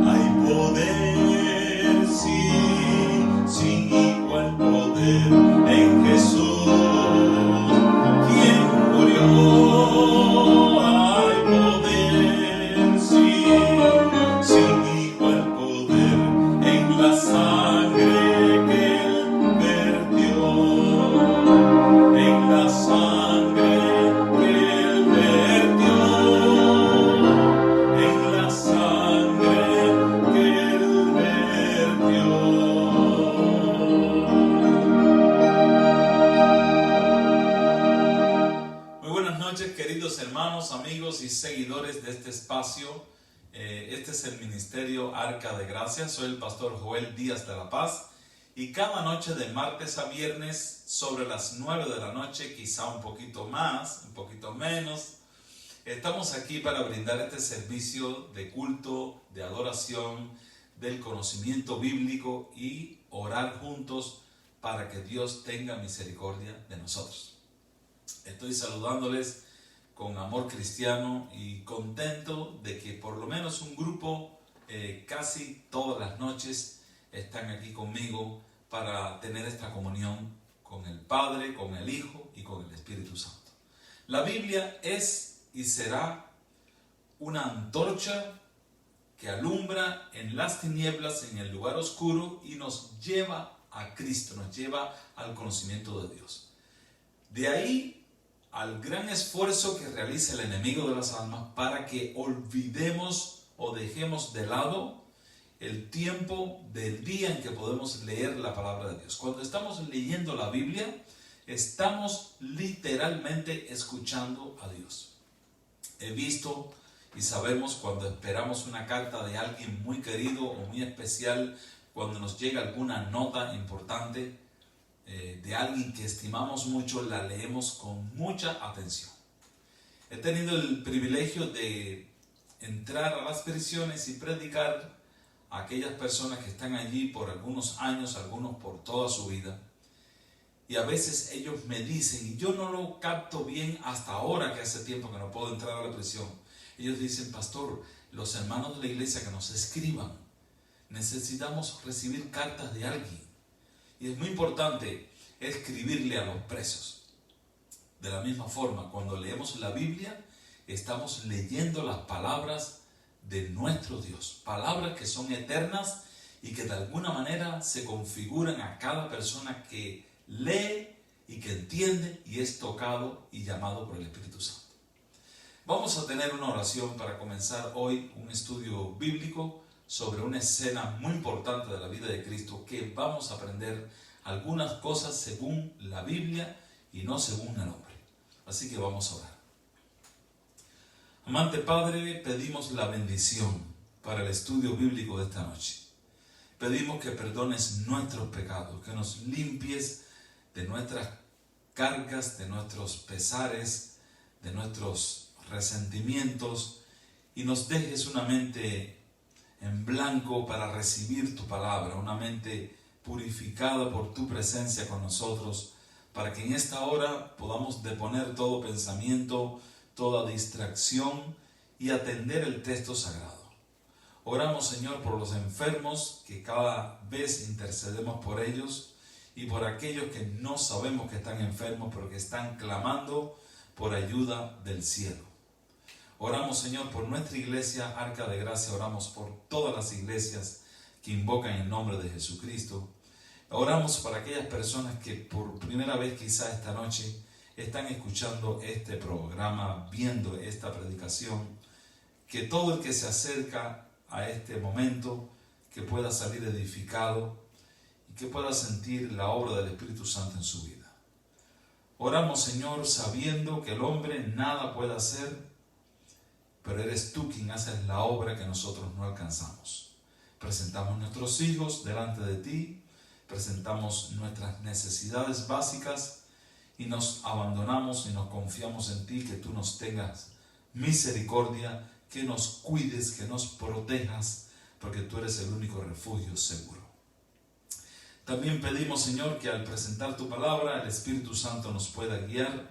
Hay poder, sí, sin igual poder en Jesús, quien murió. Hay poder, sí, sin igual poder en la sangre que Él vertió, en la sangre que Él vertió, en la sangre que Él vertió. Muy buenas noches, queridos hermanos, amigos y seguidores de este espacio. Este es el Ministerio Arca de Gracia. Soy el pastor Joel Díaz de la Paz. Y cada noche de martes a viernes sobre las 9 de la noche, quizá un poquito más, un poquito menos, estamos aquí para brindar este servicio de culto, de adoración, del conocimiento bíblico y orar juntos para que Dios tenga misericordia de nosotros. Estoy saludándoles con amor cristiano y contento de que por lo menos un grupo casi todas las noches están aquí conmigo para tener esta comunión con el Padre, con el Hijo y con el Espíritu Santo. La Biblia es y será una antorcha que alumbra en las tinieblas, en el lugar oscuro, y nos lleva a Cristo, nos lleva al conocimiento de Dios. De ahí al gran esfuerzo que realiza el enemigo de las almas para que olvidemos o dejemos de lado el tiempo del día en que podemos leer la palabra de Dios. Cuando estamos leyendo la Biblia, estamos literalmente escuchando a Dios. He visto y sabemos cuando esperamos una carta de alguien muy querido o muy especial, cuando nos llega alguna nota importante de alguien que estimamos mucho, la leemos con mucha atención. He tenido el privilegio de entrar a las prisiones y predicar a aquellas personas que están allí por algunos años, algunos por toda su vida. Y a veces ellos me dicen, y yo no lo capto bien hasta ahora, que hace tiempo que no puedo entrar a la prisión. Ellos dicen: pastor, los hermanos de la iglesia que nos escriban, necesitamos recibir cartas de alguien. Y es muy importante escribirle a los presos. De la misma forma, cuando leemos la Biblia, estamos leyendo las palabras de nuestro Dios. Palabras que son eternas y que de alguna manera se configuran a cada persona que lee y que entiende y es tocado y llamado por el Espíritu Santo. Vamos a tener una oración para comenzar hoy un estudio bíblico sobre una escena muy importante de la vida de Cristo, que vamos a aprender algunas cosas según la Biblia y no según el hombre. Así que vamos a orar. Amante Padre, pedimos la bendición para el estudio bíblico de esta noche. Pedimos que perdones nuestros pecados, que nos limpies de nuestras cargas, de nuestros pesares, de nuestros resentimientos, y nos dejes una mente en blanco para recibir tu palabra, una mente purificada por tu presencia con nosotros, para que en esta hora podamos deponer todo pensamiento, toda distracción y atender el texto sagrado. Oramos, Señor, por los enfermos, que cada vez intercedemos por ellos, y por aquellos que no sabemos que están enfermos, pero que están clamando por ayuda del cielo. Oramos, Señor, por nuestra iglesia Arca de Gracia. Oramos por todas las iglesias que invocan el nombre de Jesucristo. Oramos para aquellas personas que por primera vez quizá esta noche están escuchando este programa, viendo esta predicación, que todo el que se acerca a este momento, que pueda salir edificado y que pueda sentir la obra del Espíritu Santo en su vida. Oramos, Señor, sabiendo que el hombre nada puede hacer, pero eres tú quien haces la obra que nosotros no alcanzamos. Presentamos nuestros hijos delante de ti, presentamos nuestras necesidades básicas y nos abandonamos y nos confiamos en ti, que tú nos tengas misericordia, que nos cuides, que nos protejas, porque tú eres el único refugio seguro. También pedimos, Señor, que al presentar tu palabra, el Espíritu Santo nos pueda guiar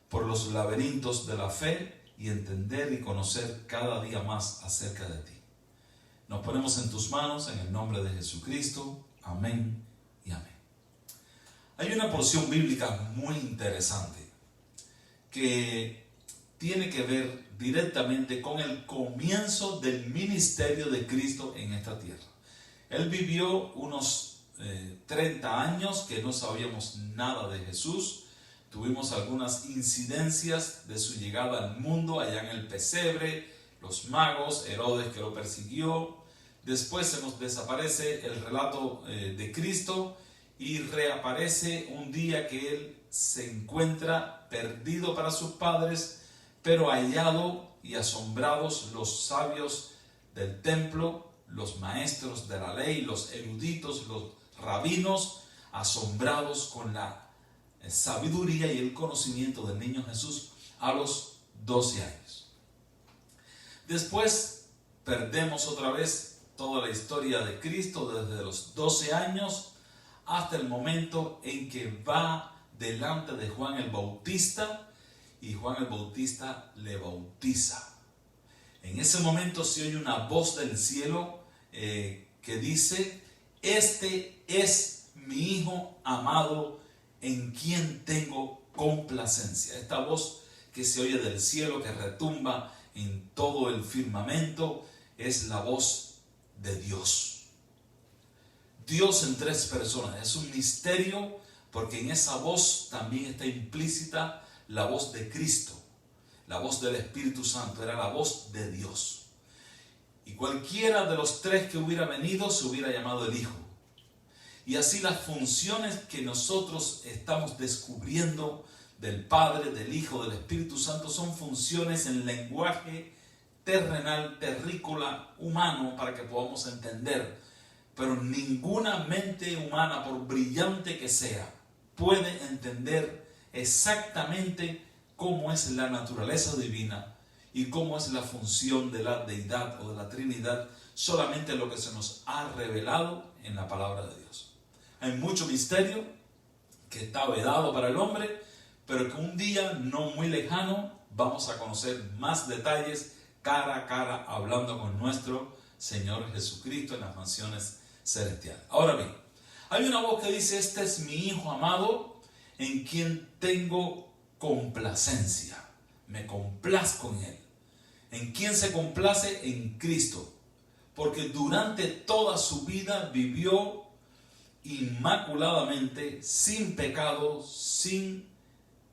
por los laberintos de la fe y entender y conocer cada día más acerca de ti. Nos ponemos en tus manos en el nombre de Jesucristo. Amén y amén. Hay una porción bíblica muy interesante que tiene que ver directamente con el comienzo del ministerio de Cristo en esta tierra. Él vivió unos 30 años que no sabíamos nada de Jesús. Tuvimos algunas incidencias de su llegada al mundo allá en el pesebre, los magos, Herodes que lo persiguió. Después se nos desaparece el relato de Cristo y reaparece un día que él se encuentra perdido para sus padres, pero hallado y asombrados los sabios del templo, los maestros de la ley, los eruditos, los rabinos, asombrados con la sabiduría y el conocimiento del niño Jesús a los 12 años. Después perdemos otra vez toda la historia de Cristo desde los 12 años hasta el momento en que va delante de Juan el Bautista y Juan el Bautista le bautiza. En ese momento se oye una voz del cielo que dice: este es mi Hijo amado, en quien tengo complacencia. Esta voz que se oye del cielo, que retumba en todo el firmamento, es la voz de Dios. Dios en tres personas. Es un misterio porque en esa voz también está implícita la voz de Cristo, la voz del Espíritu Santo. Era la voz de Dios. Y cualquiera de los tres que hubiera venido se hubiera llamado el Hijo. Y así las funciones que nosotros estamos descubriendo del Padre, del Hijo, del Espíritu Santo son funciones en lenguaje terrenal, terrícola, humano, para que podamos entender. Pero ninguna mente humana, por brillante que sea, puede entender exactamente cómo es la naturaleza divina y cómo es la función de la deidad o de la Trinidad, solamente lo que se nos ha revelado en la palabra de Dios. Hay mucho misterio que está vedado para el hombre, pero que un día no muy lejano vamos a conocer más detalles cara a cara, hablando con nuestro Señor Jesucristo en las mansiones celestiales. Ahora bien, hay una voz que dice: este es mi Hijo amado, en quien tengo complacencia. Me complazco en Él. ¿En quién se complace? En Cristo. Porque durante toda su vida vivió inmaculadamente, sin pecado, sin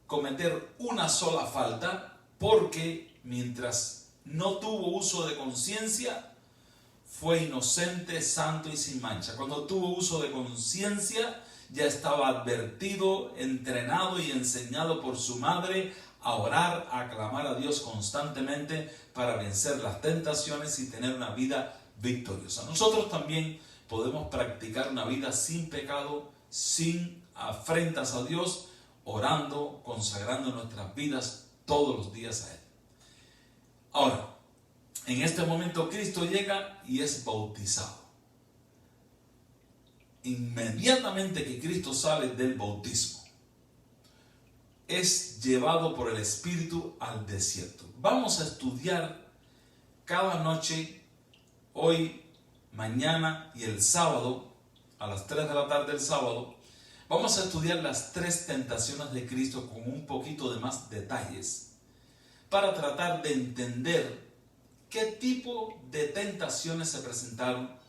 cometer una sola falta, porque mientras no tuvo uso de conciencia, fue inocente, santo y sin mancha. Cuando tuvo uso de conciencia, ya estaba advertido, entrenado y enseñado por su madre a orar, a clamar a Dios constantemente para vencer las tentaciones y tener una vida victoriosa. Nosotros también podemos practicar una vida sin pecado, sin afrentas a Dios, orando, consagrando nuestras vidas todos los días a Él. Ahora, en este momento Cristo llega y es bautizado. Inmediatamente que Cristo sale del bautismo, es llevado por el Espíritu al desierto. Vamos a estudiar cada noche, hoy, mañana y el sábado, a las 3 de la tarde del sábado, vamos a estudiar las 3 tentaciones de Cristo con un poquito de más detalles, para tratar de entender qué tipo de tentaciones se presentaron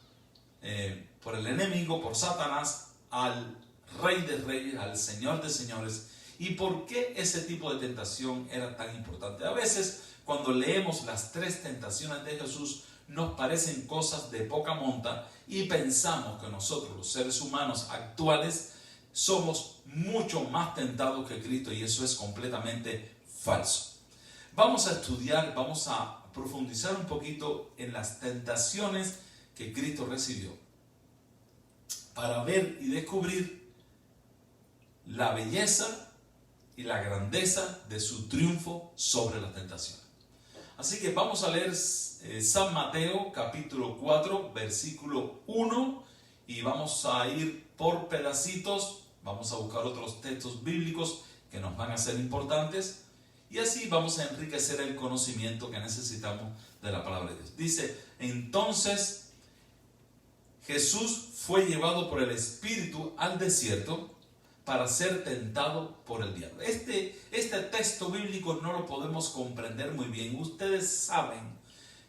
por el enemigo, por Satanás, al Rey de Reyes, al Señor de Señores, y por qué ese tipo de tentación era tan importante. A veces, cuando leemos las 3 tentaciones de Jesús, nos parecen cosas de poca monta y pensamos que nosotros, los seres humanos actuales, somos mucho más tentados que Cristo, y eso es completamente falso. Vamos a estudiar, vamos a profundizar un poquito en las tentaciones que Cristo recibió, para ver y descubrir la belleza y la grandeza de su triunfo sobre la tentación. Así que vamos a leer San Mateo capítulo 4 versículo 1 y vamos a ir por pedacitos. Vamos a buscar otros textos bíblicos que nos van a ser importantes y así vamos a enriquecer el conocimiento que necesitamos de la palabra de Dios. Dice, entonces Jesús fue llevado por el Espíritu al desierto para ser tentado por el diablo. Este texto bíblico no lo podemos comprender muy bien. Ustedes saben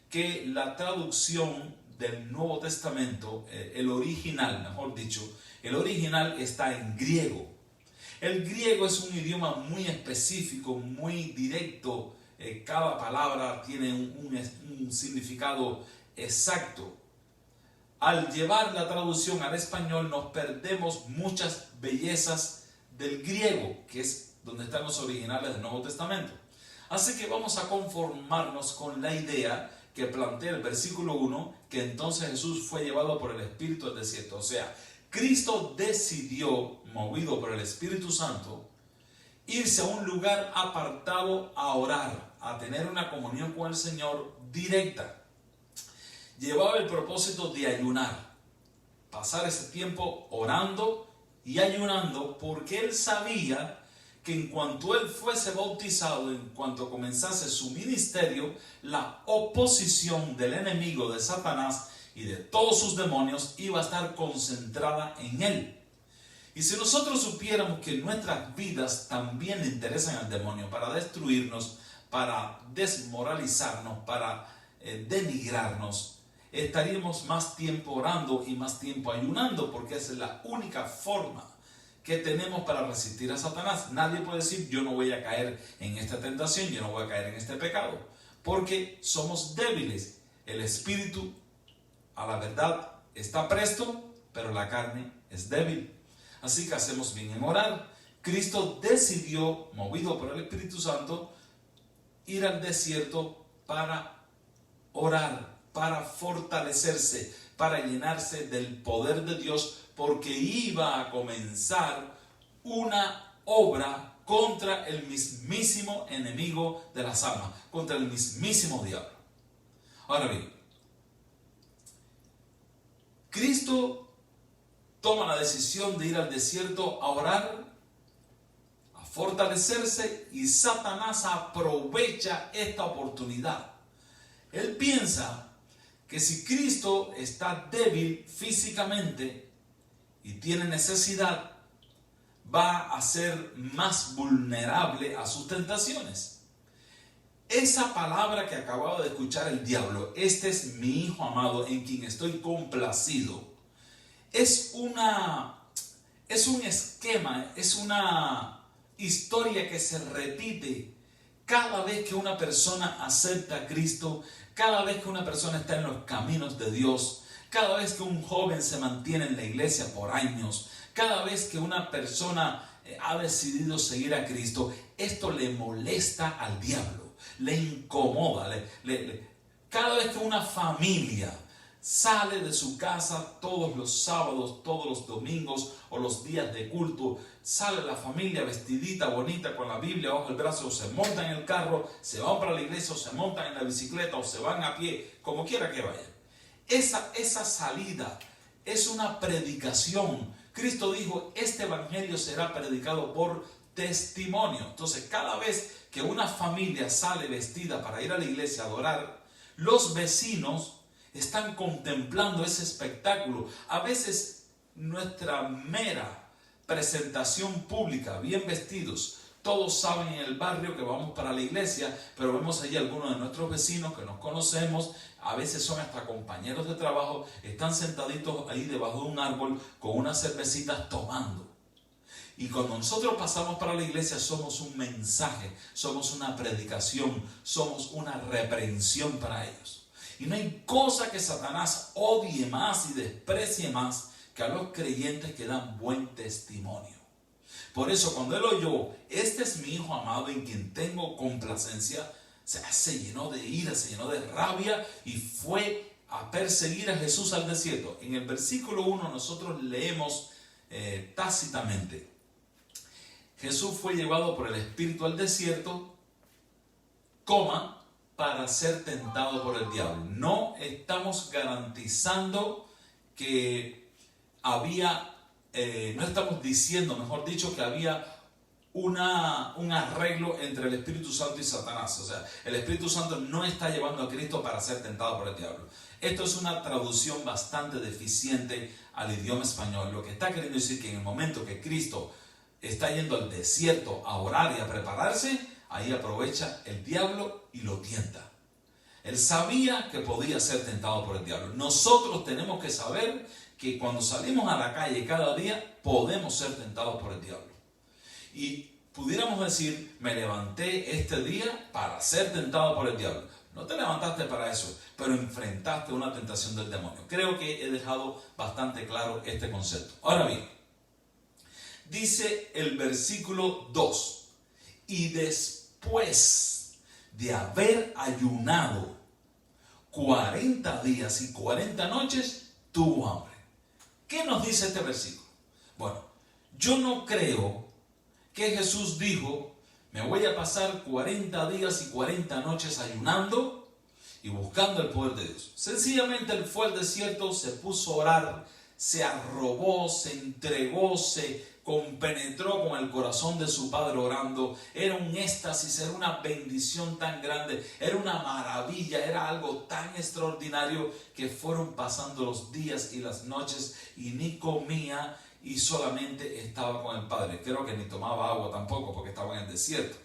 que la traducción del Nuevo Testamento, el original, mejor dicho, el original está en griego. El griego es un idioma muy específico, muy directo. Cada palabra tiene un significado exacto. Al llevar la traducción al español nos perdemos muchas bellezas del griego, que es donde están los originales del Nuevo Testamento. Así que vamos a conformarnos con la idea que plantea el versículo 1, que entonces Jesús fue llevado por el Espíritu al desierto. O sea, Cristo decidió, movido por el Espíritu Santo, irse a un lugar apartado a orar, a tener una comunión con el Señor directa. Llevaba el propósito de ayunar, pasar ese tiempo orando y ayunando, porque él sabía que en cuanto él fuese bautizado, en cuanto comenzase su ministerio, la oposición del enemigo de Satanás y de todos sus demonios iba a estar concentrada en él. Y si nosotros supiéramos que nuestras vidas también le interesan al demonio para destruirnos, para desmoralizarnos, para denigrarnos, estaríamos más tiempo orando y más tiempo ayunando, porque esa es la única forma que tenemos para resistir a Satanás. Nadie puede decir, yo no voy a caer en esta tentación, yo no voy a caer en este pecado, porque somos débiles. El espíritu, a la verdad, está presto, pero la carne es débil. Así que hacemos bien en orar. Cristo decidió, movido por el Espíritu Santo, ir al desierto para orar, para fortalecerse, para llenarse del poder de Dios, porque iba a comenzar una obra contra el mismísimo enemigo de las almas, contra el mismísimo diablo. Ahora bien, Cristo toma la decisión de ir al desierto a orar, a fortalecerse, y Satanás aprovecha esta oportunidad. Él piensa que si Cristo está débil físicamente y tiene necesidad, va a ser más vulnerable a sus tentaciones. Esa palabra que acababa de escuchar el diablo, este es mi hijo amado en quien estoy complacido, es un esquema, es una historia que se repite cada vez que una persona acepta a Cristo, cada vez que una persona está en los caminos de Dios, cada vez que un joven se mantiene en la iglesia por años, cada vez que una persona ha decidido seguir a Cristo, esto le molesta al diablo, le incomoda. Cada vez que una familia sale de su casa todos los sábados, todos los domingos o los días de culto, sale la familia vestidita, bonita, con la Biblia bajo el brazo, o se montan en el carro, se van para la iglesia, o se montan en la bicicleta, o se van a pie, como quiera que vayan. Esa salida es una predicación. Cristo dijo, este evangelio será predicado por testimonio. Entonces, cada vez que una familia sale vestida para ir a la iglesia a adorar, los vecinos están contemplando ese espectáculo. A veces nuestra mera presentación pública, bien vestidos, todos saben en el barrio que vamos para la iglesia, pero vemos allí algunos de nuestros vecinos que nos conocemos, a veces son hasta compañeros de trabajo, están sentaditos ahí debajo de un árbol con unas cervecitas tomando. Y cuando nosotros pasamos para la iglesia somos un mensaje, somos una predicación, somos una reprensión para ellos. Y no hay cosa que Satanás odie más y desprecie más que a los creyentes que dan buen testimonio. Por eso cuando él oyó, este es mi hijo amado en quien tengo complacencia, se llenó de ira, se llenó de rabia y fue a perseguir a Jesús al desierto. En el versículo 1 nosotros leemos tácitamente: Jesús fue llevado por el Espíritu al desierto, para ser tentado por el diablo. No estamos garantizando que había, no estamos diciendo, mejor dicho, que había un arreglo entre el Espíritu Santo y Satanás. O sea, el Espíritu Santo no está llevando a Cristo para ser tentado por el diablo. Esto es una traducción bastante deficiente al idioma español. Lo que está queriendo decir que en el momento que Cristo está yendo al desierto a orar y a prepararse, ahí aprovecha el diablo y lo tienta. Él sabía que podía ser tentado por el diablo. Nosotros tenemos que saber que cuando salimos a la calle cada día, podemos ser tentados por el diablo. Y pudiéramos decir, me levanté este día para ser tentado por el diablo. No te levantaste para eso, pero enfrentaste una tentación del demonio. Creo que he dejado bastante claro este concepto. Ahora bien, dice el versículo 2, y después de haber ayunado 40 días y 40 noches, tuvo hambre. ¿Qué nos dice este versículo? Bueno, yo no creo que Jesús dijo, me voy a pasar 40 días y 40 noches ayunando y buscando el poder de Dios. Sencillamente él fue al desierto, se puso a orar, se arrobó, se entregó, se compenetró con el corazón de su Padre orando. Era un éxtasis, era una bendición tan grande, era una maravilla, era algo tan extraordinario que fueron pasando los días y las noches y ni comía y solamente estaba con el Padre. Creo que ni tomaba agua tampoco porque estaba en el desierto.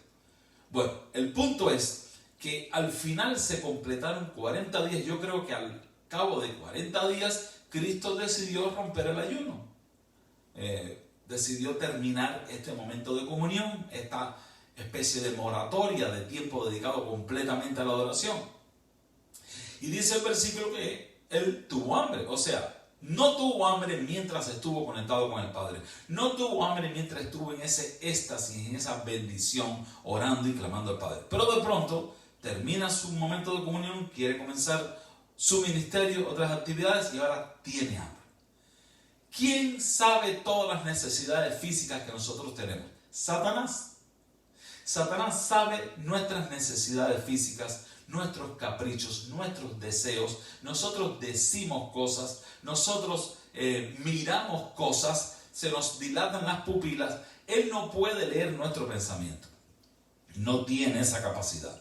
Bueno, el punto es que al final se completaron 40 días. Yo creo que al cabo de 40 días Cristo decidió romper el ayuno. Decidió terminar este momento de comunión, esta especie de moratoria de tiempo dedicado completamente a la adoración. Y dice el versículo que él tuvo hambre, o sea, no tuvo hambre mientras estuvo conectado con el Padre. No tuvo hambre mientras estuvo en ese éxtasis, en esa bendición, orando y clamando al Padre. Pero de pronto termina su momento de comunión, quiere comenzar su ministerio, otras actividades y ahora tiene hambre. ¿Quién sabe todas las necesidades físicas que nosotros tenemos? Satanás. Satanás sabe nuestras necesidades físicas, nuestros caprichos, nuestros deseos. Nosotros decimos cosas, nosotros miramos cosas, se nos dilatan las pupilas. Él no puede leer nuestro pensamiento. No tiene esa capacidad.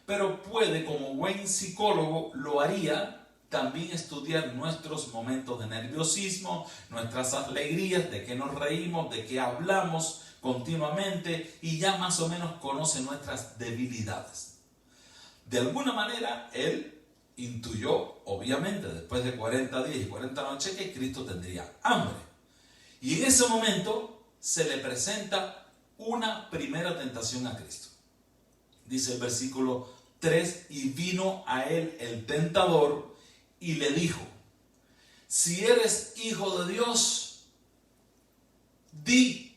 Pero puede, como buen psicólogo, lo haría también estudiar nuestros momentos de nerviosismo, nuestras alegrías, de qué nos reímos, de qué hablamos continuamente y ya más o menos conoce nuestras debilidades. De alguna manera, él intuyó, obviamente, después de 40 días y 40 noches, que Cristo tendría hambre. Y en ese momento se le presenta una primera tentación a Cristo. Dice el versículo 3, y vino a él el tentador y le dijo, si eres hijo de Dios, di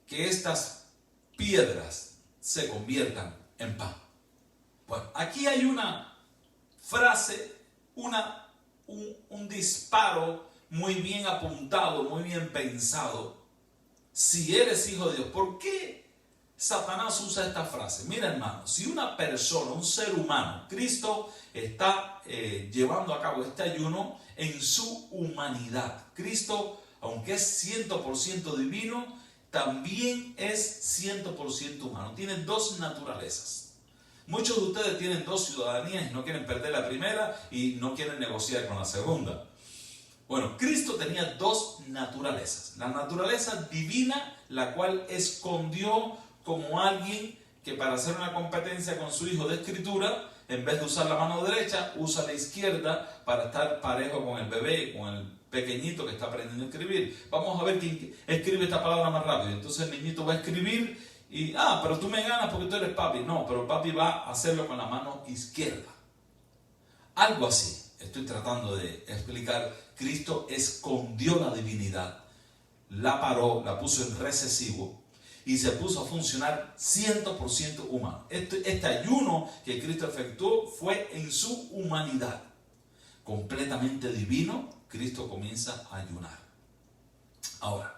que estas piedras se conviertan en pan. Bueno, aquí hay una frase, un disparo muy bien apuntado, muy bien pensado. Si eres hijo de Dios, ¿por qué Satanás usa esta frase? Mira, hermano, si una persona, un ser humano, Cristo está llevando a cabo este ayuno en su humanidad. Cristo, aunque es 100% divino, también es 100% humano. Tiene dos naturalezas. Muchos de ustedes tienen dos ciudadanías y no quieren perder la primera y no quieren negociar con la segunda. Bueno, Cristo tenía dos naturalezas. La naturaleza divina, la cual escondió como alguien que para hacer una competencia con su hijo de escritura, en vez de usar la mano derecha, usa la izquierda para estar parejo con el bebé, con el pequeñito que está aprendiendo a escribir. Vamos a ver quién escribe esta palabra más rápido. Entonces el niñito va a escribir y, pero tú me ganas porque tú eres papi. No, pero el papi va a hacerlo con la mano izquierda. Algo así. Estoy tratando de explicar. Cristo escondió la divinidad, la paró, la puso en recesivo y se puso a funcionar 100% humano. Este ayuno que Cristo efectuó fue en su humanidad. Completamente divino, Cristo comienza a ayunar. Ahora,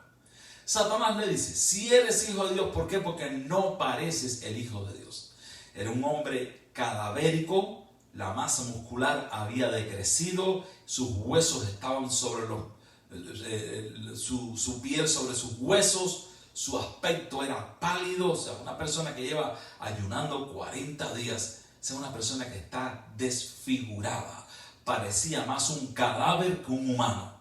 Satanás le dice, si eres hijo de Dios, ¿por qué? Porque no pareces el hijo de Dios. Era un hombre cadavérico, la masa muscular había decrecido, sus huesos estaban sobre su piel sobre sus huesos, su aspecto era pálido, o sea, una persona que lleva ayunando 40 días, o sea, una persona que está desfigurada, parecía más un cadáver que un humano.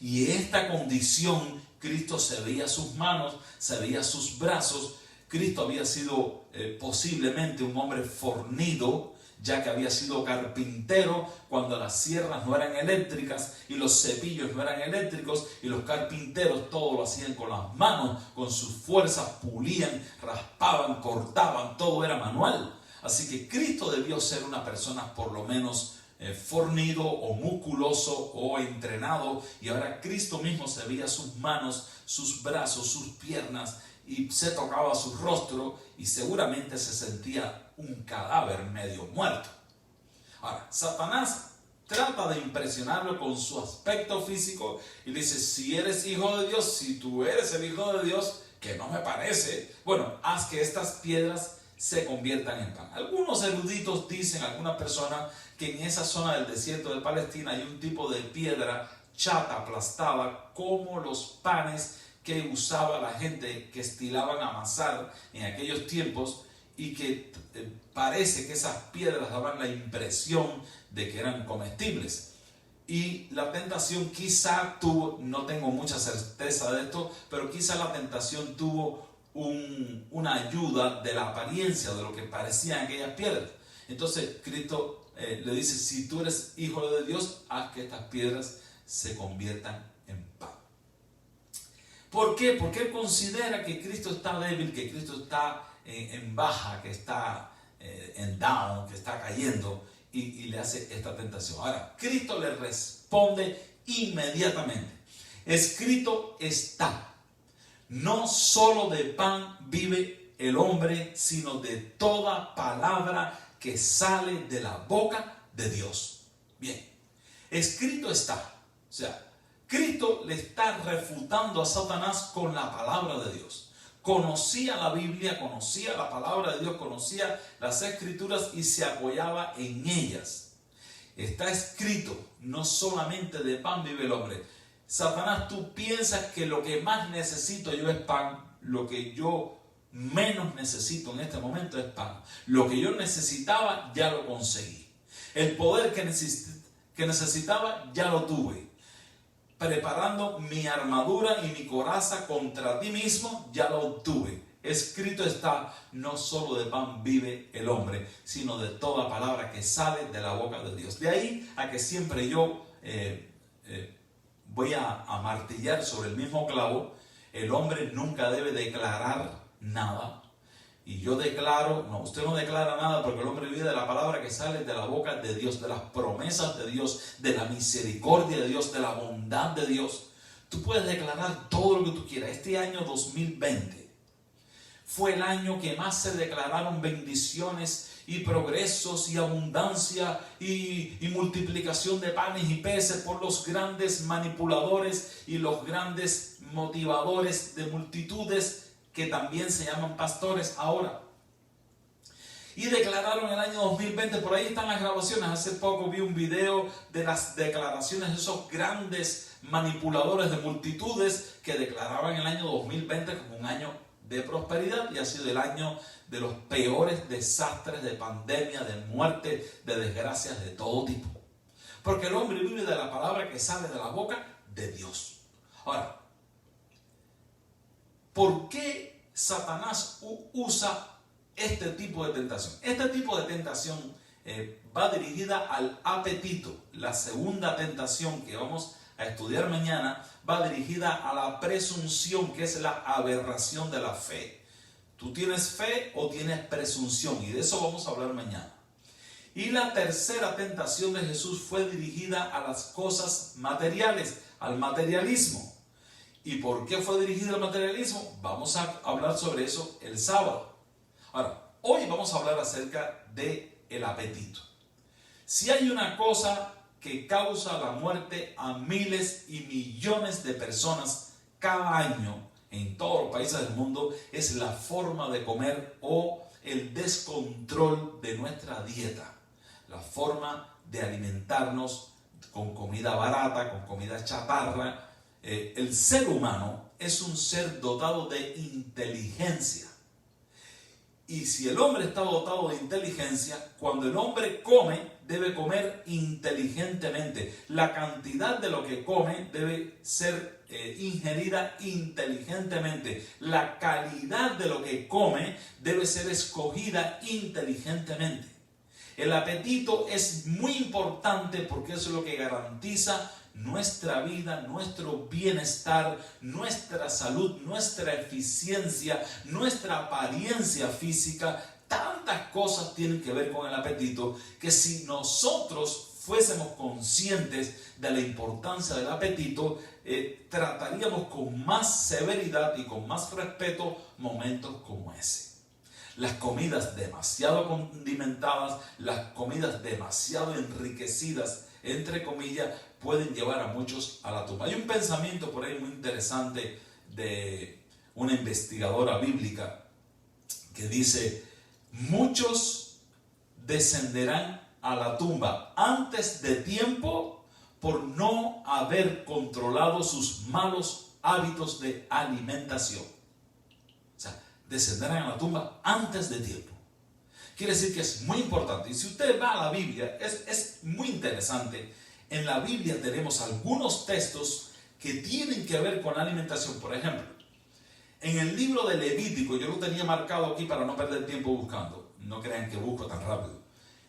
Y en esta condición, Cristo se veía sus manos, se veía sus brazos. Cristo había sido posiblemente un hombre fornido, ya que había sido carpintero cuando las sierras no eran eléctricas y los cepillos no eran eléctricos, y los carpinteros todo lo hacían con las manos, con sus fuerzas, pulían, raspaban, cortaban, todo era manual. Así que Cristo debió ser una persona por lo menos fornido o musculoso o entrenado, y ahora Cristo mismo se veía sus manos, sus brazos, sus piernas, y se tocaba su rostro y seguramente se sentía un cadáver medio muerto. Ahora, Satanás trata de impresionarlo con su aspecto físico y le dice: si eres hijo de Dios, si tú eres el hijo de Dios, que no me parece, bueno, haz que estas piedras se conviertan en pan. Algunos eruditos dicen, algunas personas, que en esa zona del desierto de Palestina hay un tipo de piedra chata, aplastada, como los panes que usaba la gente que estilaban amasar en aquellos tiempos, y que parece que esas piedras daban la impresión de que eran comestibles. Y la tentación quizá tuvo, no tengo mucha certeza de esto, pero quizá la tentación tuvo una ayuda de la apariencia de lo que parecían aquellas piedras. Entonces Cristo le dice: si tú eres hijo de Dios, haz que estas piedras se conviertan en pan. ¿Por qué? Porque él considera que Cristo está débil, que Cristo está en baja, que está en down, que está cayendo, y le hace esta tentación. Ahora, Cristo le responde inmediatamente: escrito está, no solo de pan vive el hombre, sino de toda palabra que sale de la boca de Dios. Bien, escrito está. O sea, Cristo le está refutando a Satanás con la palabra de Dios. Conocía la Biblia, conocía la palabra de Dios, conocía las Escrituras y se apoyaba en ellas. Está escrito, no solamente de pan vive el hombre. Satanás, tú piensas que lo que más necesito yo es pan, lo que yo menos necesito en este momento es pan. Lo que yo necesitaba ya lo conseguí. El poder que necesitaba ya lo tuve. Preparando mi armadura y mi coraza contra ti mismo, ya lo obtuve. Escrito está, no solo de pan vive el hombre, sino de toda palabra que sale de la boca de Dios. De ahí a que siempre yo voy a martillar sobre el mismo clavo: el hombre nunca debe declarar nada. Y yo declaro, no, usted no declara nada, porque el hombre vive de la palabra que sale de la boca de Dios, de las promesas de Dios, de la misericordia de Dios, de la bondad de Dios. Tú puedes declarar todo lo que tú quieras. Este año 2020 fue el año que más se declararon bendiciones y progresos y abundancia y multiplicación de panes y peces por los grandes manipuladores y los grandes motivadores de multitudes, que también se llaman pastores ahora. Y declararon el año 2020, por ahí están las grabaciones. Hace poco vi un video de las declaraciones de esos grandes manipuladores de multitudes que declaraban el año 2020 como un año de prosperidad, y ha sido el año de los peores desastres, de pandemia, de muerte, de desgracias de todo tipo. Porque el hombre vive de la palabra que sale de la boca de Dios. Ahora, ¿por qué Satanás usa este tipo de tentación? Este tipo de tentación va dirigida al apetito. La segunda tentación que vamos a estudiar mañana va dirigida a la presunción, que es la aberración de la fe. ¿Tú tienes fe o tienes presunción? Y de eso vamos a hablar mañana. Y la tercera tentación de Jesús fue dirigida a las cosas materiales, al materialismo. ¿Y por qué fue dirigido al materialismo? Vamos a hablar sobre eso el sábado. Ahora, hoy vamos a hablar acerca del apetito. Si hay una cosa que causa la muerte a miles y millones de personas cada año en todos los países del mundo, es la forma de comer o el descontrol de nuestra dieta. La forma de alimentarnos con comida barata, con comida chatarra. El ser humano es un ser dotado de inteligencia. Y si el hombre está dotado de inteligencia, cuando el hombre come, debe comer inteligentemente. La cantidad de lo que come debe ser ingerida inteligentemente. La calidad de lo que come debe ser escogida inteligentemente. El apetito es muy importante porque eso es lo que garantiza nuestra vida, nuestro bienestar, nuestra salud, nuestra eficiencia, nuestra apariencia física. Tantas cosas tienen que ver con el apetito que si nosotros fuésemos conscientes de la importancia del apetito, trataríamos con más severidad y con más respeto momentos como ese. Las comidas demasiado condimentadas, las comidas demasiado enriquecidas, entre comillas, pueden llevar a muchos a la tumba. Hay un pensamiento por ahí muy interesante de una investigadora bíblica que dice: muchos descenderán a la tumba antes de tiempo por no haber controlado sus malos hábitos de alimentación. O sea, descenderán a la tumba antes de tiempo. Quiere decir que es muy importante. Y si usted va a la Biblia, es muy interesante. En la Biblia tenemos algunos textos que tienen que ver con la alimentación. Por ejemplo, en el libro de Levítico, yo lo tenía marcado aquí para no perder tiempo buscando. No crean que busco tan rápido.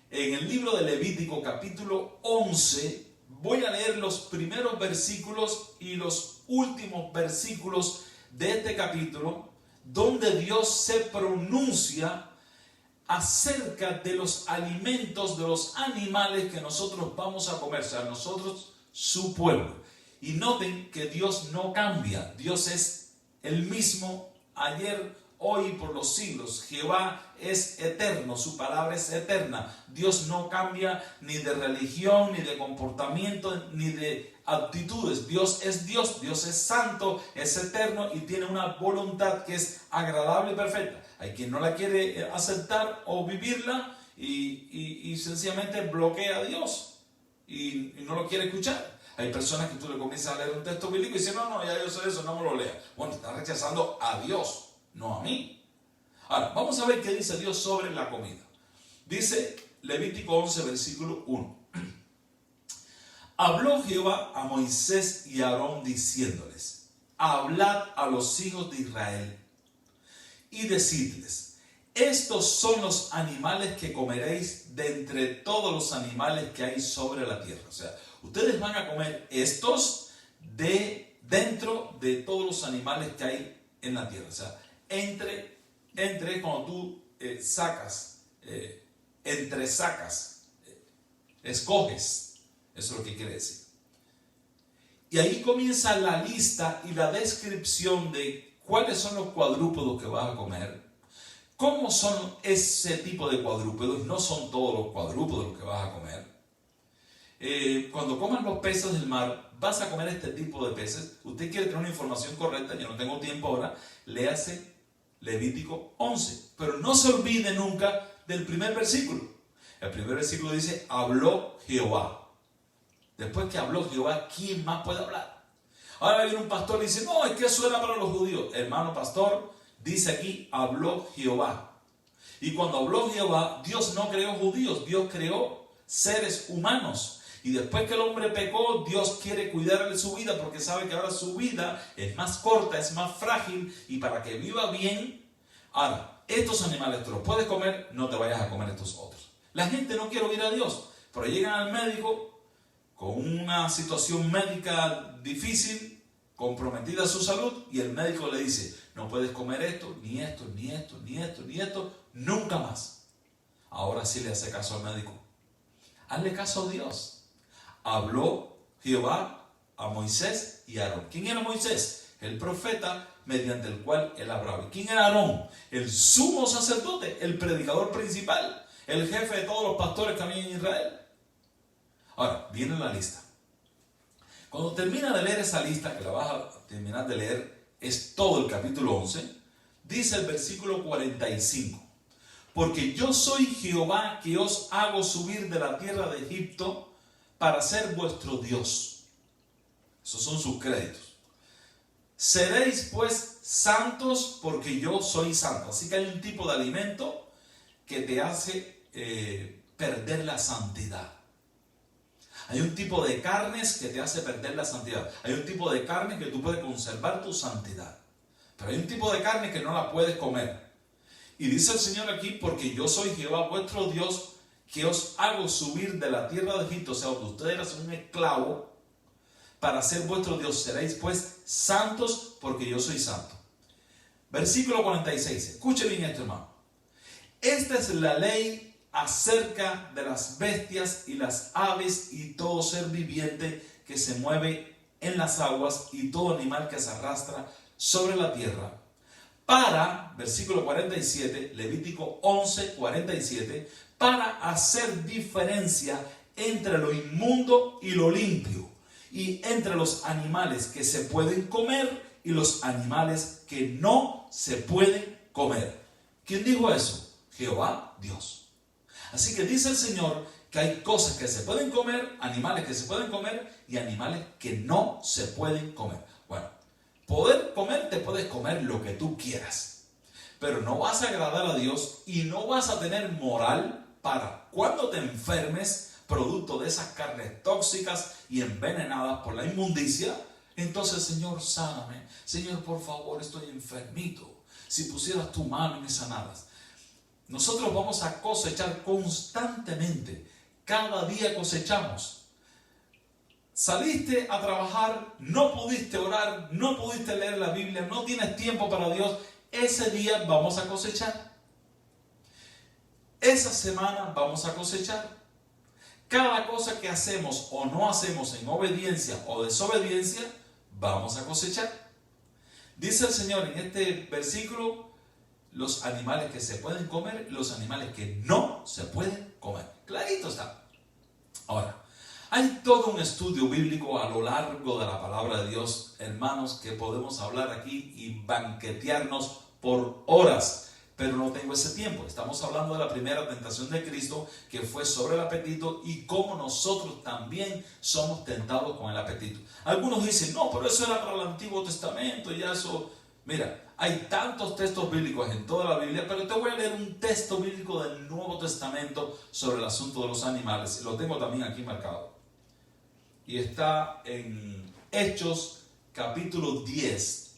En el libro de Levítico, capítulo 11, voy a leer los primeros versículos y los últimos versículos de este capítulo, donde Dios se pronuncia acerca de los alimentos, de los animales que nosotros vamos a comer, o sea, nosotros, su pueblo. Y noten que Dios no cambia, Dios es el mismo ayer, hoy y por los siglos. Jehová es eterno, su palabra es eterna. Dios no cambia ni de religión, ni de comportamiento, ni de actitudes. Dios es Dios, Dios es santo, es eterno y tiene una voluntad que es agradable y perfecta. Hay quien no la quiere aceptar o vivirla y sencillamente bloquea a Dios y no lo quiere escuchar. Hay personas que tú le comienzas a leer un texto bíblico y dicen: no, ya yo sé eso, no me lo lea. Bueno, está rechazando a Dios, no a mí. Ahora, vamos a ver qué dice Dios sobre la comida. Dice Levítico 11, versículo 1. Habló Jehová a Moisés y a Aarón diciéndoles: hablad a los hijos de Israel y decidles: estos son los animales que comeréis de entre todos los animales que hay sobre la tierra. O sea, ustedes van a comer estos de dentro de todos los animales que hay en la tierra. O sea, entre cuando tú entresacas, escoges. Eso es lo que quiere decir. Y ahí comienza la lista y la descripción de cuáles son los cuadrúpedos que vas a comer. ¿Cómo son ese tipo de cuadrúpedos? No son todos los cuadrúpedos los que vas a comer. Cuando coman los peces del mar, vas a comer este tipo de peces. Usted quiere tener una información correcta, yo no tengo tiempo ahora, léase Levítico 11. Pero no se olvide nunca del primer versículo. El primer versículo dice: habló Jehová. Después que habló Jehová, ¿quién más puede hablar? Ahora viene un pastor y dice: no, es que eso era para los judíos. Hermano pastor, dice aquí: habló Jehová. Y cuando habló Jehová, Dios no creó judíos, Dios creó seres humanos. Y después que el hombre pecó, Dios quiere cuidarle su vida porque sabe que ahora su vida es más corta, es más frágil, y para que viva bien, ahora, estos animales te los puedes comer, no te vayas a comer estos otros. La gente no quiere oír a Dios, pero llegan al médico con una situación médica difícil, comprometida su salud, y el médico le dice: no puedes comer esto, ni esto, ni esto, ni esto, ni esto, nunca más. Ahora sí le hace caso al médico. Hazle caso a Dios. Habló Jehová a Moisés y a Aarón. ¿Quién era Moisés? El profeta mediante el cual él hablaba. ¿Y quién era Aarón? El sumo sacerdote, el predicador principal, el jefe de todos los pastores que había en Israel. Ahora, viene la lista. Cuando termina de leer esa lista, que la vas a terminar de leer, es todo el capítulo 11, dice el versículo 45: porque yo soy Jehová que os hago subir de la tierra de Egipto para ser vuestro Dios. Esos son sus créditos. Seréis pues santos porque yo soy santo. Así que hay un tipo de alimento que te hace perder la santidad. Hay un tipo de carnes que te hace perder la santidad. Hay un tipo de carne que tú puedes conservar tu santidad. Pero hay un tipo de carne que no la puedes comer. Y dice el Señor aquí, porque yo soy Jehová vuestro Dios, que os hago subir de la tierra de Egipto, o sea, donde ustedes eran un esclavo, para ser vuestro Dios. Seréis pues santos porque yo soy santo. Versículo 46. Escuche bien esto, hermano. Esta es la ley acerca de las bestias y las aves y todo ser viviente que se mueve en las aguas y todo animal que se arrastra sobre la tierra. Para, versículo 47, Levítico 11, 47, para hacer diferencia entre lo inmundo y lo limpio, y entre los animales que se pueden comer y los animales que no se pueden comer. ¿Quién dijo eso? Jehová Dios. Así que dice el Señor que hay cosas que se pueden comer, animales que se pueden comer y animales que no se pueden comer. Bueno, poder comer, te puedes comer lo que tú quieras, pero no vas a agradar a Dios y no vas a tener moral para cuando te enfermes producto de esas carnes tóxicas y envenenadas por la inmundicia. Entonces, Señor, sáname. Señor, por favor, estoy enfermito. Si pusieras tu mano y me sanaras. Nosotros vamos a cosechar constantemente. Cada día cosechamos. Saliste a trabajar, no pudiste orar, no pudiste leer la Biblia, no tienes tiempo para Dios. Ese día vamos a cosechar. Esa semana vamos a cosechar. Cada cosa que hacemos o no hacemos en obediencia o desobediencia, vamos a cosechar. Dice el Señor en este versículo, los animales que se pueden comer, los animales que no se pueden comer. Clarito está. Ahora, hay todo un estudio bíblico a lo largo de la palabra de Dios, hermanos, que podemos hablar aquí y banquetearnos por horas. Pero no tengo ese tiempo. Estamos hablando de la primera tentación de Cristo, que fue sobre el apetito, y cómo nosotros también somos tentados con el apetito. Algunos dicen, no, pero eso era para el Antiguo Testamento, y eso. Mira, hay tantos textos bíblicos en toda la Biblia, pero te voy a leer un texto bíblico del Nuevo Testamento sobre el asunto de los animales. Lo tengo también aquí marcado. Y está en Hechos capítulo 10.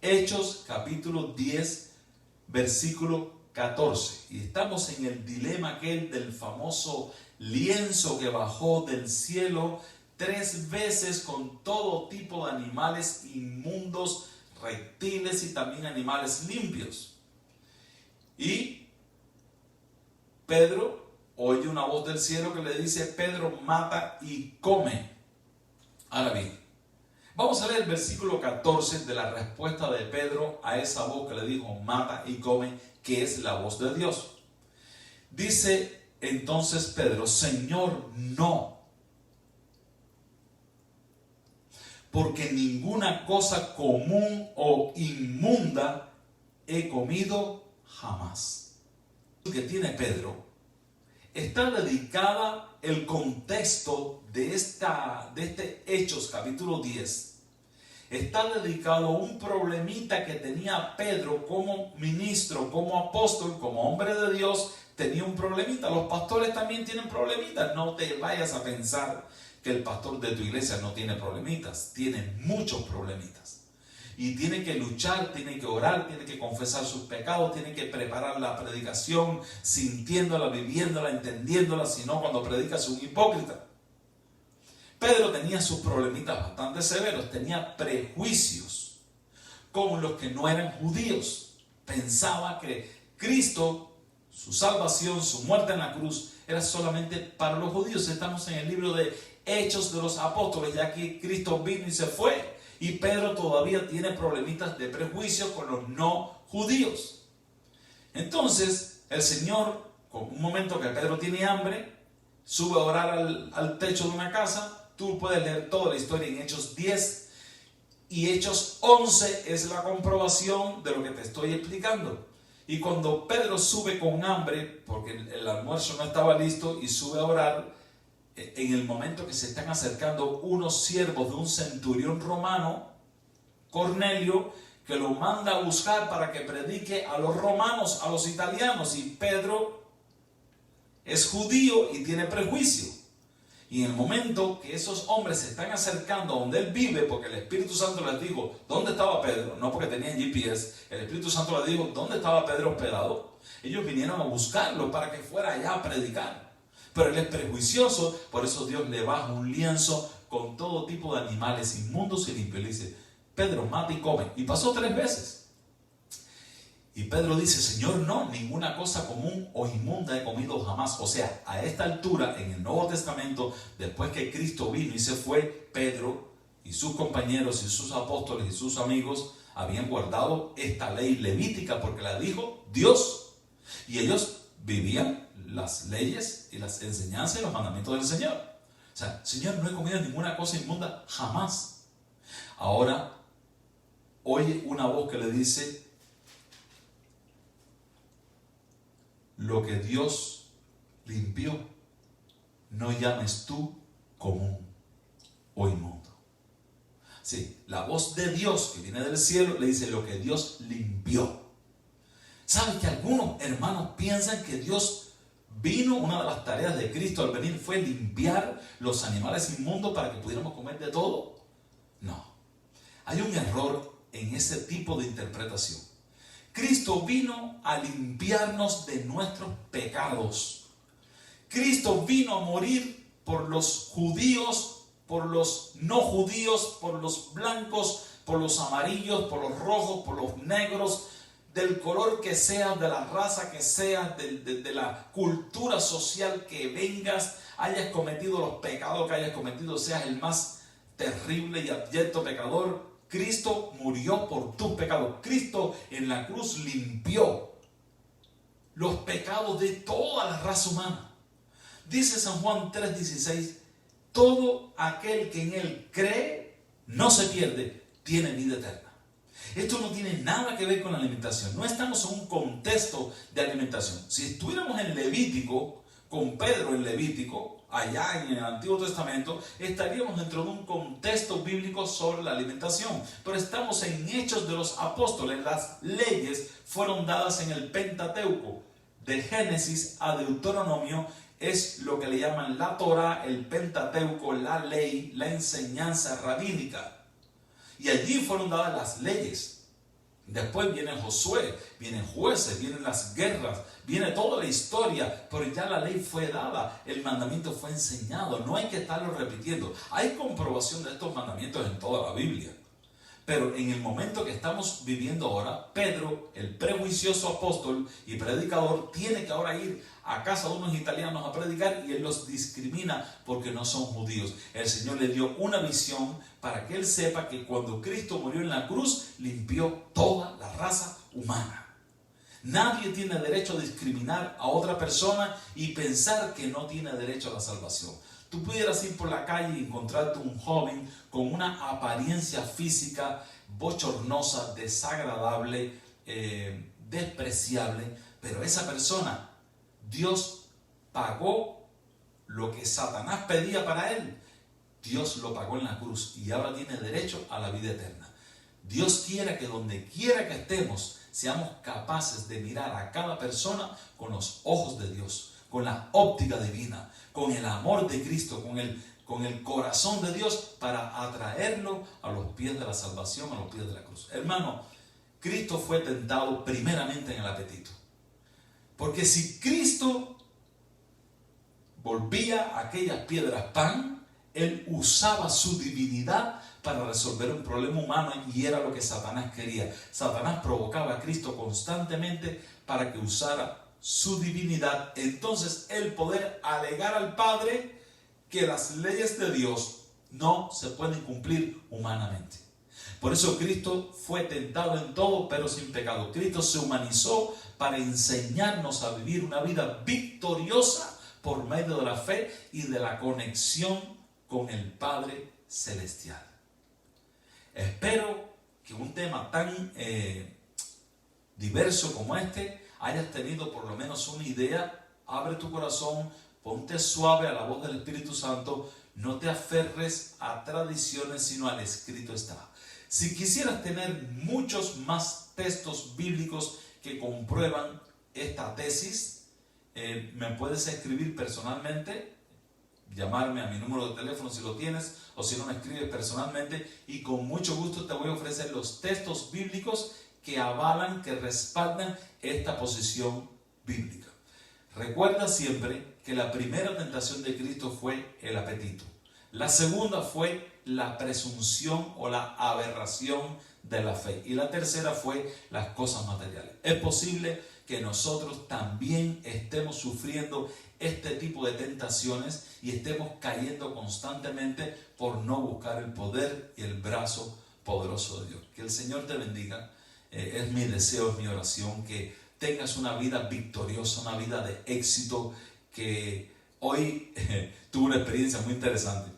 Hechos capítulo 10. Versículo 14. Y estamos en el dilema aquel del famoso lienzo que bajó del cielo 3 veces con todo tipo de animales inmundos, reptiles y también animales limpios. Y Pedro oye una voz del cielo que le dice, Pedro, mata y come. Ahora bien, vamos a leer el versículo 14 de la respuesta de Pedro a esa voz que le dijo, mata y come, que es la voz de Dios. Dice entonces Pedro, Señor, no, porque ninguna cosa común o inmunda he comido jamás. Lo que tiene Pedro está dedicada el contexto de este Hechos capítulo 10. Está dedicado a un problemita que tenía Pedro como ministro, como apóstol, como hombre de Dios. Tenía un problemita. Los pastores también tienen problemitas. No te vayas a pensar que el pastor de tu iglesia no tiene problemitas. Tiene muchos problemitas. Y tiene que luchar, tiene que orar, tiene que confesar sus pecados, tiene que preparar la predicación, sintiéndola, viviéndola, entendiéndola. Si no, cuando predica es un hipócrita. Pedro tenía sus problemitas bastante severos, tenía prejuicios con los que no eran judíos. Pensaba que Cristo, su salvación, su muerte en la cruz, era solamente para los judíos. Estamos en el libro de Hechos de los Apóstoles, ya que Cristo vino y se fue. Y Pedro todavía tiene problemitas de prejuicio con los no judíos. Entonces, el Señor, con un momento que Pedro tiene hambre, sube a orar al techo de una casa. Tú puedes leer toda la historia en Hechos 10 y Hechos 11 es la comprobación de lo que te estoy explicando. Y cuando Pedro sube con hambre, porque el almuerzo no estaba listo, y sube a orar, en el momento que se están acercando unos siervos de un centurión romano, Cornelio, que lo manda a buscar para que predique a los romanos, a los italianos. Y Pedro es judío y tiene prejuicio. Y en el momento que esos hombres se están acercando a donde él vive, porque el Espíritu Santo les dijo dónde estaba Pedro, no porque tenían GPS, el Espíritu Santo les dijo dónde estaba Pedro hospedado, ellos vinieron a buscarlo para que fuera allá a predicar. Pero él es prejuicioso, por eso Dios le baja un lienzo con todo tipo de animales inmundos y limpios. Le dice, Pedro, mata y come. Y pasó 3 veces. Y Pedro dice, Señor, no, ninguna cosa común o inmunda he comido jamás. O sea, a esta altura, en el Nuevo Testamento, después que Cristo vino y se fue, Pedro y sus compañeros y sus apóstoles y sus amigos habían guardado esta ley levítica porque la dijo Dios. Y ellos vivían las leyes y las enseñanzas y los mandamientos del Señor. O sea, Señor, no he comido ninguna cosa inmunda jamás. Ahora, oye una voz que le dice, lo que Dios limpió, no llames tú común o inmundo. Sí, la voz de Dios que viene del cielo le dice lo que Dios limpió. ¿Saben que algunos hermanos piensan que Dios vino, una de las tareas de Cristo al venir fue limpiar los animales inmundos para que pudiéramos comer de todo? No, hay un error en ese tipo de interpretación. Cristo vino a limpiarnos de nuestros pecados. Cristo vino a morir por los judíos, por los no judíos, por los blancos, por los amarillos, por los rojos, por los negros, del color que seas, de la raza que seas, de la cultura social que vengas, hayas cometido los pecados que hayas cometido, seas el más terrible y abyecto pecador. Cristo murió por tus pecados. Cristo en la cruz limpió los pecados de toda la raza humana. Dice San Juan 3:16, todo aquel que en él cree no se pierde, tiene vida eterna. Esto no tiene nada que ver con la alimentación. No estamos en un contexto de alimentación. Si estuviéramos en Levítico, con Pedro en Levítico, allá en el Antiguo Testamento, estaríamos dentro de un contexto bíblico sobre la alimentación. Pero estamos en Hechos de los Apóstoles. Las leyes fueron dadas en el Pentateuco. De Génesis a Deuteronomio es lo que le llaman la Torá, el Pentateuco, la ley, la enseñanza rabínica. Y allí fueron dadas las leyes. Después viene Josué, vienen jueces, vienen las guerras, viene toda la historia, pero ya la ley fue dada, el mandamiento fue enseñado, no hay que estarlo repitiendo. Hay comprobación de estos mandamientos en toda la Biblia. Pero en el momento que estamos viviendo ahora, Pedro, el prejuicioso apóstol y predicador, tiene que ahora ir a casa de unos italianos a predicar y él los discrimina porque no son judíos. El Señor le dio una visión para que él sepa que cuando Cristo murió en la cruz, limpió toda la raza humana. Nadie tiene derecho a discriminar a otra persona y pensar que no tiene derecho a la salvación. Tú pudieras ir por la calle y encontrarte un joven con una apariencia física bochornosa, desagradable, despreciable, pero esa persona, Dios pagó lo que Satanás pedía para él. Dios lo pagó en la cruz y ahora tiene derecho a la vida eterna. Dios quiera que donde quiera que estemos, seamos capaces de mirar a cada persona con los ojos de Dios, con la óptica divina, con el amor de Cristo, con el corazón de Dios, para atraerlo a los pies de la salvación, a los pies de la cruz. Hermano, Cristo fue tentado primeramente en el apetito. Porque si Cristo volvía aquellas piedras pan, Él usaba su divinidad para resolver un problema humano y era lo que Satanás quería. Satanás provocaba a Cristo constantemente para que usara su divinidad, entonces el poder alegar al Padre que las leyes de Dios no se pueden cumplir humanamente. Por eso Cristo fue tentado en todo, pero sin pecado. Cristo se humanizó para enseñarnos a vivir una vida victoriosa por medio de la fe y de la conexión con el Padre Celestial. Espero que un tema tan diverso como este hayas tenido por lo menos una idea. Abre tu corazón, ponte suave a la voz del Espíritu Santo, no te aferres a tradiciones, sino al escrito está. Si quisieras tener muchos más textos bíblicos que comprueban esta tesis, me puedes escribir personalmente, llamarme a mi número de teléfono si lo tienes, o si no me escribes personalmente, y con mucho gusto te voy a ofrecer los textos bíblicos que avalan, que respaldan esta posición bíblica. Recuerda siempre que la primera tentación de Cristo fue el apetito. La segunda fue la presunción o la aberración de la fe. Y la tercera fue las cosas materiales. Es posible que nosotros también estemos sufriendo este tipo de tentaciones y estemos cayendo constantemente por no buscar el poder y el brazo poderoso de Dios. Que el Señor te bendiga. Es mi deseo, es mi oración, que tengas una vida victoriosa, una vida de éxito. Que hoy tuve una experiencia muy interesante.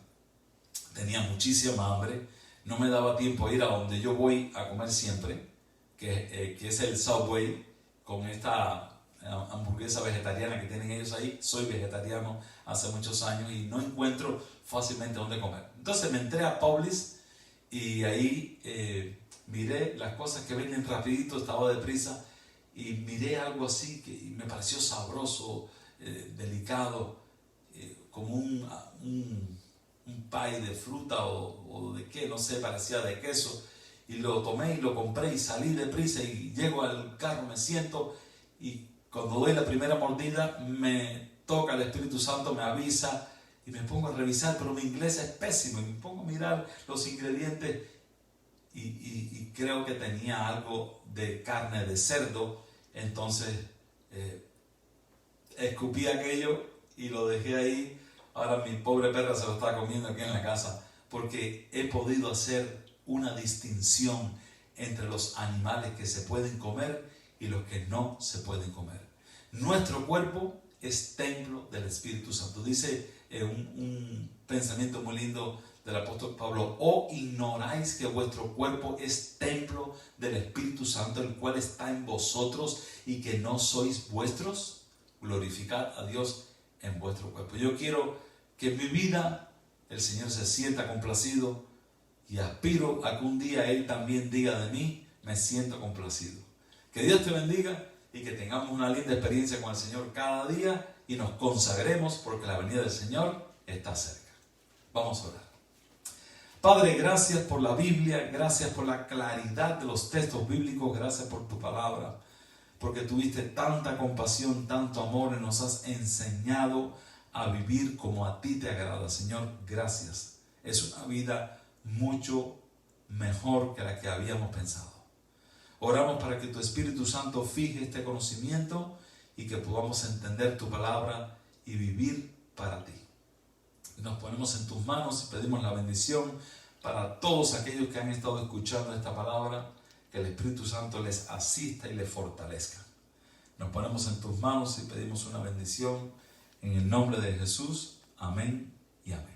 Tenía muchísima hambre, no me daba tiempo a ir a donde yo voy a comer siempre, que es el Subway, con esta hamburguesa vegetariana que tienen ellos ahí. Soy vegetariano hace muchos años y no encuentro fácilmente dónde comer. Entonces me entré a Publix y ahí miré las cosas que venden rapidito, estaba deprisa, y miré algo así que me pareció sabroso, delicado, como un pie de fruta o de qué, no sé, parecía de queso, y lo tomé y lo compré y salí deprisa y llego al carro, me siento, y cuando doy la primera mordida me toca el Espíritu Santo, me avisa y me pongo a revisar, pero mi inglés es pésimo y me pongo a mirar los ingredientes y creo que tenía algo de carne de cerdo. Entonces escupí aquello y lo dejé ahí. Ahora mi pobre perra se lo está comiendo aquí en la casa, porque he podido hacer una distinción entre los animales que se pueden comer y los que no se pueden comer. Nuestro cuerpo es templo del Espíritu Santo. Dice un pensamiento muy lindo del apóstol Pablo: ¿o ignoráis que vuestro cuerpo es templo del Espíritu Santo, el cual está en vosotros y que no sois vuestros? Glorificad a Dios en vuestro cuerpo. Yo quiero que en mi vida el Señor se sienta complacido y aspiro a que un día Él también diga de mí: me siento complacido. Que Dios te bendiga y que tengamos una linda experiencia con el Señor cada día y nos consagremos, porque la venida del Señor está cerca. Vamos a orar. Padre, gracias por la Biblia, gracias por la claridad de los textos bíblicos, gracias por tu palabra, porque tuviste tanta compasión, tanto amor y nos has enseñado a vivir como a ti te agrada. Señor, gracias. Es una vida mucho mejor que la que habíamos pensado. Oramos para que tu Espíritu Santo fije este conocimiento y que podamos entender tu palabra y vivir para ti. Nos ponemos en tus manos y pedimos la bendición para todos aquellos que han estado escuchando esta palabra, que el Espíritu Santo les asista y les fortalezca. Nos ponemos en tus manos y pedimos una bendición en el nombre de Jesús. Amén y amén.